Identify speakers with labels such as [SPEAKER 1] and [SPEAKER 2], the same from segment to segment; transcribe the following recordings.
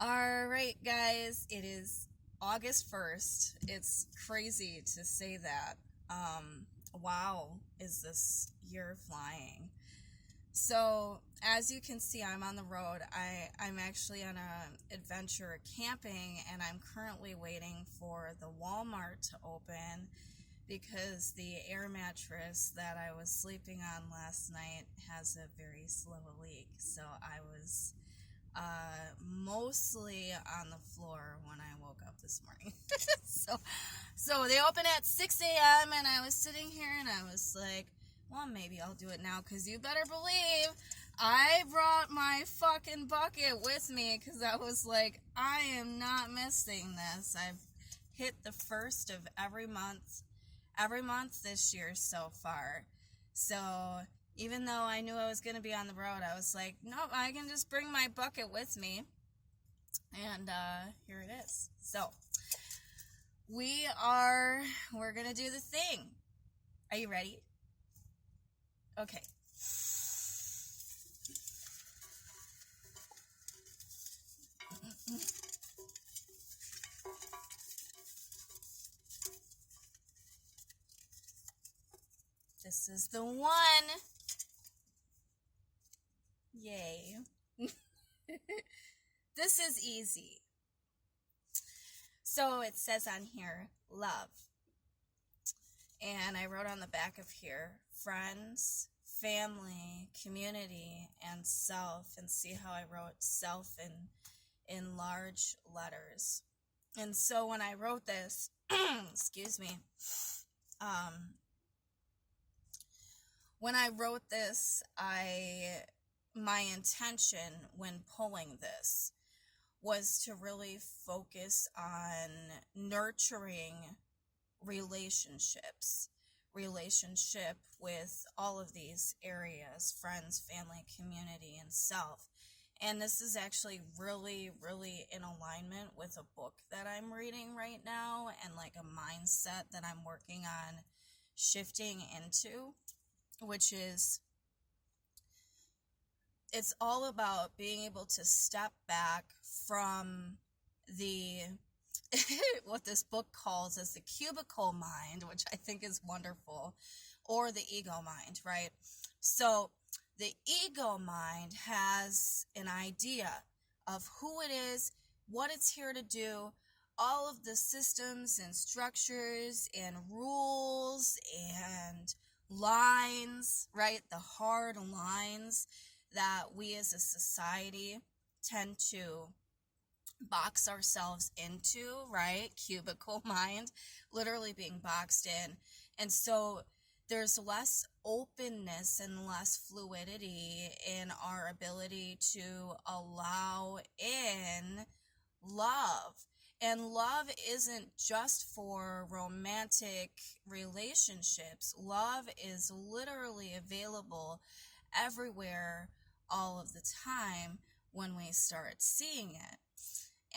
[SPEAKER 1] All right, guys, it is August 1st. It's crazy to say that. Wow, is this year flying? So, as you can see, I'm on the road. I'm actually on a adventure camping, and I'm currently waiting for the Walmart to open because the air mattress that I was sleeping on last night has a very slow leak. So I was mostly on the floor when I woke up this morning. so, so they open at 6 a.m. and I was sitting here and I was like, well, maybe I'll do it now because you better believe I brought my fucking bucket with me because I was like, I am not missing this. I've hit the first of every month this year so far. So even though I knew I was going to be on the road, I was like, nope, I can just bring my bucket with me. And here it is. So we're going to do the thing. Are you ready? Okay. This is the one. Yay. This is easy. So it says on here, love. And I wrote on the back of here, friends, family, community, and self. And see how I wrote self in large letters. And so when I wrote this, excuse me, um, when I wrote this, my intention when pulling this was to really focus on nurturing relationship with all of these areas, friends, family, community, and self. And this is actually really, really in alignment with a book that I'm reading right now and like a mindset that I'm working on shifting into, which is it's all about being able to step back from the what this book calls as the cubicle mind, which I think is wonderful, or the ego mind, right? So the ego mind has an idea of who it is, what it's here to do, all of the systems and structures and rules and lines, right? The hard lines that we as a society tend to box ourselves into, right? Cubicle mind, literally being boxed in. And so there's less openness and less fluidity in our ability to allow in love. And love isn't just for romantic relationships. Love is literally available everywhere all of the time when we start seeing it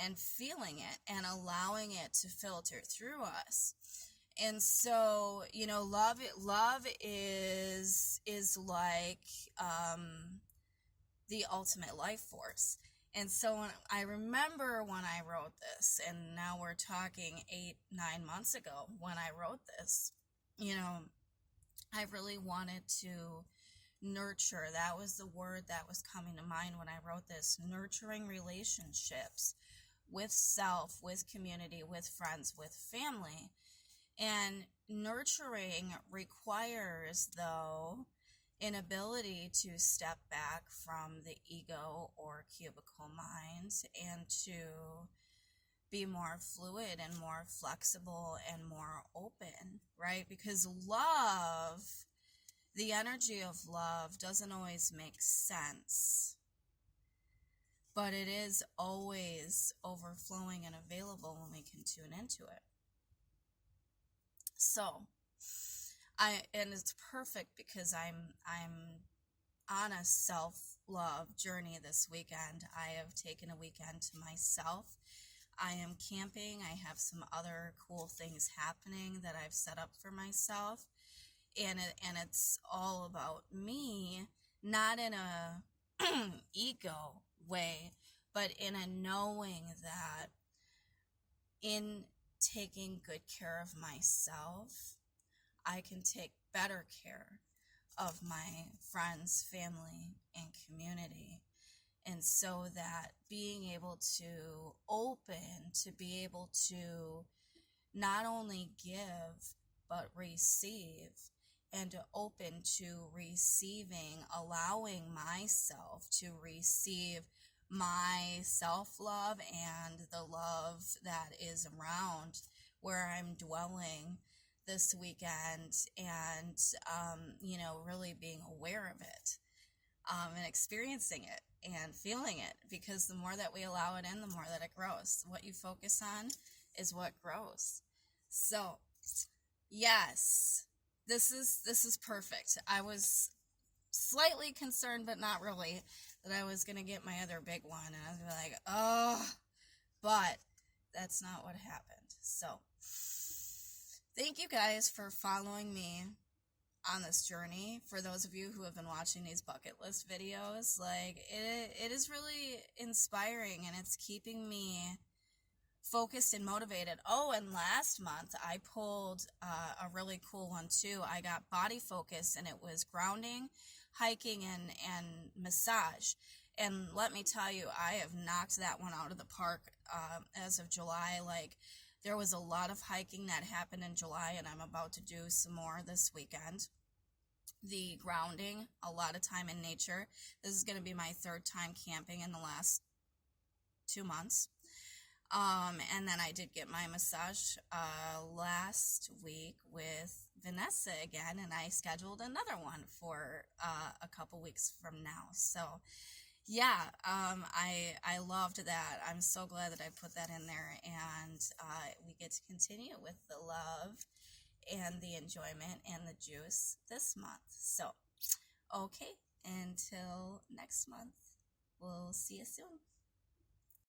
[SPEAKER 1] and feeling it and allowing it to filter through us. And so, love is like the ultimate life force. And so I remember when I wrote this, and now we're talking 8-9 months ago when I wrote this, I really wanted to nurture. That was the word that was coming to mind when I wrote this, nurturing relationships with self, with community, with friends, with family. And nurturing requires, though, an ability to step back from the ego or cubicle mind and to be more fluid and more flexible and more open, right? Because love, the energy of love doesn't always make sense, but it is always overflowing and available when we can tune into it. So, and it's perfect because I'm on a self-love journey this weekend. I have taken a weekend to myself. I am camping. I have some other cool things happening that I've set up for myself. And it's all about me, not in a ego way, but in a knowing that in taking good care of myself, I can take better care of my friends, family, and community. And so that being able to open, to be able to not only give, but receive, and to open to receiving, allowing myself to receive my self-love and the love that is around where I'm dwelling this weekend, and really being aware of it, and experiencing it and feeling it, because the more that we allow it in, the more that it grows. What you focus on is what grows. So yes, this is perfect. I was slightly concerned, but not really, that I was gonna get my other big one, and I was gonna be like, oh, but that's not what happened. So thank you guys for following me on this journey. For those of you who have been watching these bucket list videos, like, it is really inspiring, and it's keeping me focused and motivated. Oh, and last month I pulled a really cool one too. I got Body Focus, and it was grounding, hiking, and massage. And let me tell you, I have knocked that one out of the park as of July. Like, there was a lot of hiking that happened in July, and I'm about to do some more this weekend. The grounding, a lot of time in nature. This is going to be my third time camping in the last 2 months. And then I did get my massage last week with Vanessa again, and I scheduled another one for a couple weeks from now. So yeah, I loved that. I'm so glad that I put that in there, and we get to continue with the love and the enjoyment and the juice this month. So okay, until next month, we'll see you soon.